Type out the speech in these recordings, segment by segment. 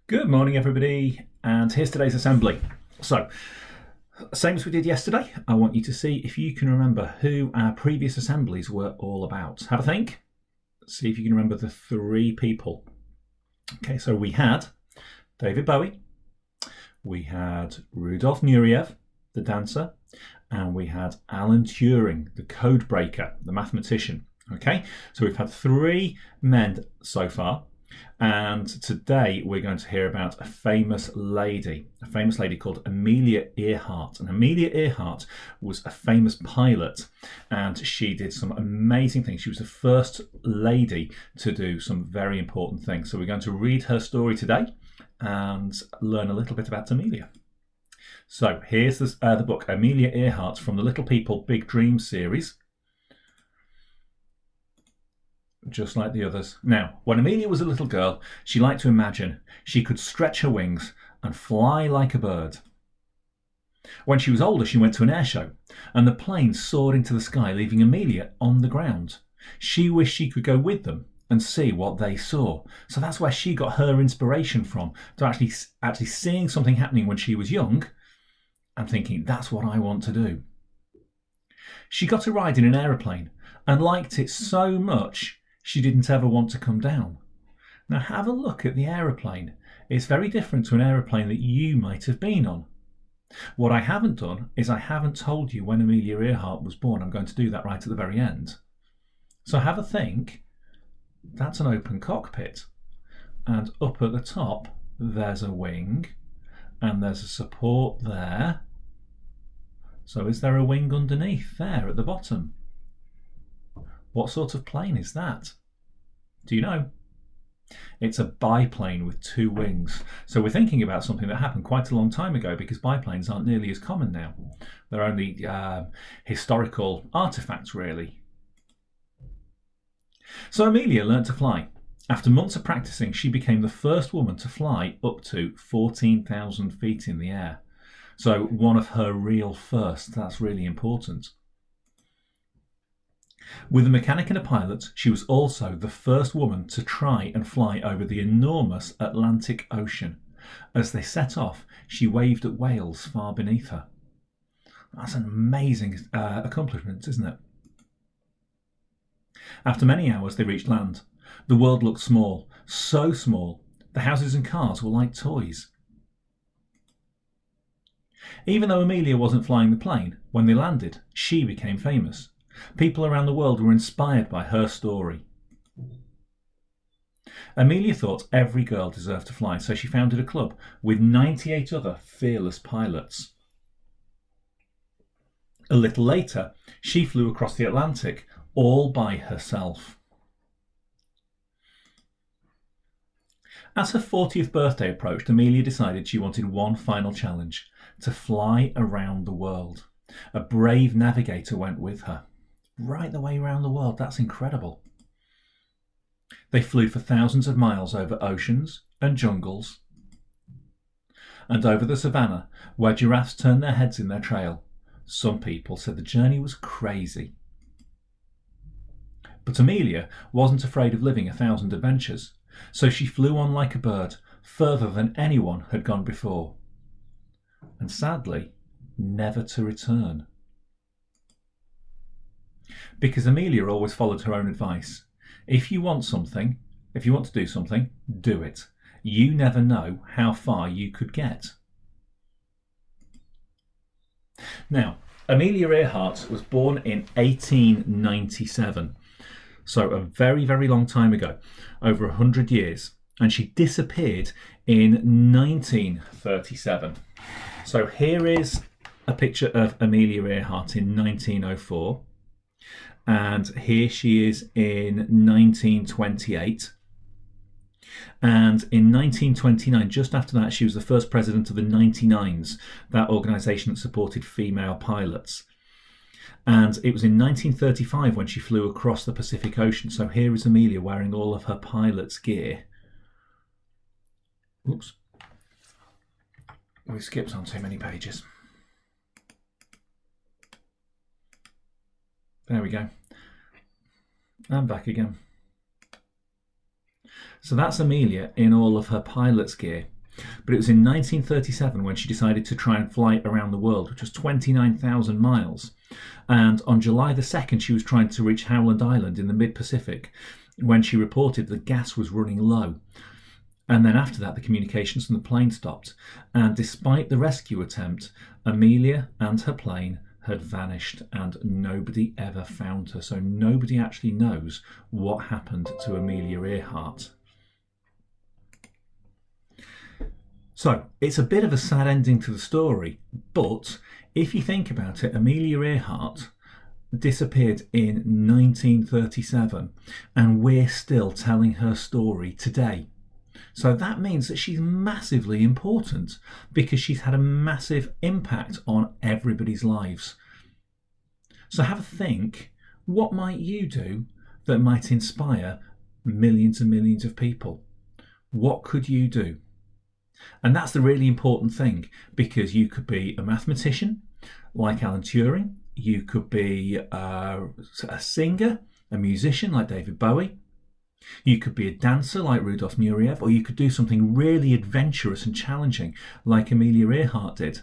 Good morning, everybody, and here's today's assembly. So, same as we did yesterday, I want you to see if you can remember who our previous assemblies were all about. Have a think. See if you can remember the three people. Okay, so we had David Bowie, we had Rudolf Nureyev, the dancer, and we had Alan Turing, the code breaker, the mathematician. Okay, so we've had three men so far. And today we're going to hear about a famous lady called Amelia Earhart. And Amelia Earhart was a famous pilot, and she did some amazing things. She was the first lady to do some very important things. So we're going to read her story today and learn a little bit about Amelia. So here's the book, Amelia Earhart, from the Little People, Big Dreams series. Just like the others. Now, when Amelia was a little girl, she liked to imagine she could stretch her wings and fly like a bird. When she was older, she went to an air show, and the plane soared into the sky, leaving Amelia on the ground. She wished she could go with them and see what they saw. So that's where she got her inspiration from, to actually seeing something happening when she was young and thinking, that's what I want to do. She got a ride in an aeroplane and liked it so much she didn't ever want to come down. Now have a look at the aeroplane. It's very different to an aeroplane that you might have been on. What I haven't done is I haven't told you when Amelia Earhart was born. I'm going to do that right at the very end. So have a think. That's an open cockpit. And up at the top, there's a wing. And there's a support there. So is there a wing underneath there at the bottom? What sort of plane is that? Do you know? It's a biplane with two wings. So we're thinking about something that happened quite a long time ago, because biplanes aren't nearly as common now. They're only historical artifacts, really. So Amelia learnt to fly. After months of practicing, she became the first woman to fly up to 14,000 feet in the air. So one of her real firsts. That's really important. With a mechanic and a pilot, she was also the first woman to try and fly over the enormous Atlantic Ocean. As they set off, she waved at whales far beneath her. That's an amazing accomplishment, isn't it? After many hours, they reached land. The world looked small, so small, the houses and cars were like toys. Even though Amelia wasn't flying the plane, when they landed, she became famous. People around the world were inspired by her story. Amelia thought every girl deserved to fly, so she founded a club with 98 other fearless pilots. A little later, she flew across the Atlantic all by herself. As her 40th birthday approached, Amelia decided she wanted one final challenge: to fly around the world. A brave navigator went with her. Right the way around the world. That's incredible. They flew for thousands of miles over oceans and jungles and over the savannah, where giraffes turned their heads in their trail. Some people said the journey was crazy. But Amelia wasn't afraid of living 1,000 adventures, so she flew on like a bird, further than anyone had gone before. And sadly, never to return. Because Amelia always followed her own advice. If you want to do something, do it. You never know how far you could get. Now, Amelia Earhart was born in 1897. So a very, very long time ago, over 100 years. And she disappeared in 1937. So here is a picture of Amelia Earhart in 1904. And here she is in 1928. And in 1929, just after that, she was the first president of the 99s, that organisation that supported female pilots. And it was in 1935 when she flew across the Pacific Ocean. So here is Amelia wearing all of her pilot's gear. Oops. We skipped on too many pages. There we go. And back again. So that's Amelia in all of her pilot's gear. But it was in 1937 when she decided to try and fly around the world, which was 29,000 miles. And on July the 2nd, she was trying to reach Howland Island in the mid-Pacific when she reported the gas was running low. And then after that, the communications from the plane stopped. And despite the rescue attempt, Amelia and her plane had vanished and nobody ever found her. So nobody actually knows what happened to Amelia Earhart. So it's a bit of a sad ending to the story, but if you think about it, Amelia Earhart disappeared in 1937 and we're still telling her story today. So that means that she's massively important because she's had a massive impact on everybody's lives. So have a think, what might you do that might inspire millions and millions of people? What could you do? And that's the really important thing, because you could be a mathematician like Alan Turing, you could be a singer, a musician like David Bowie, you could be a dancer like Rudolf Nureyev, or you could do something really adventurous and challenging like Amelia Earhart did.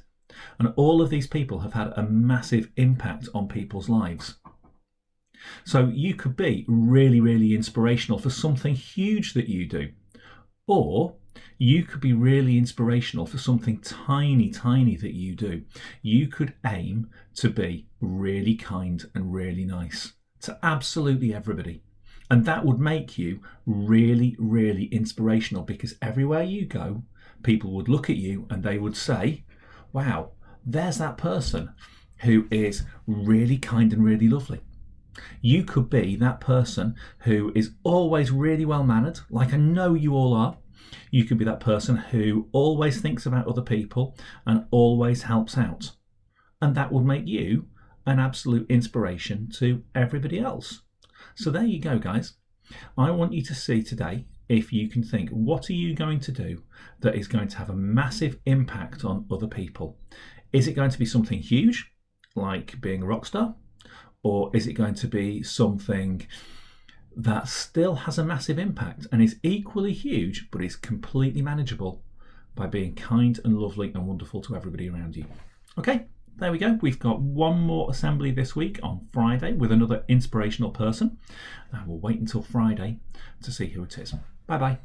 And all of these people have had a massive impact on people's lives. So you could be really, really inspirational for something huge that you do. Or you could be really inspirational for something tiny, tiny that you do. You could aim to be really kind and really nice to absolutely everybody. And that would make you really, really inspirational, because everywhere you go, people would look at you and they would say, wow, there's that person who is really kind and really lovely. You could be that person who is always really well mannered, like I know you all are. You could be that person who always thinks about other people and always helps out. And that would make you an absolute inspiration to everybody else. So there you go, guys. I want you to see today if you can think, what are you going to do that is going to have a massive impact on other people? Is it going to be something huge, like being a rock star? Or is it going to be something that still has a massive impact and is equally huge, but is completely manageable by being kind and lovely and wonderful to everybody around you? Okay, there we go. We've got one more assembly this week on Friday with another inspirational person. And we'll wait until Friday to see who it is. Bye-bye.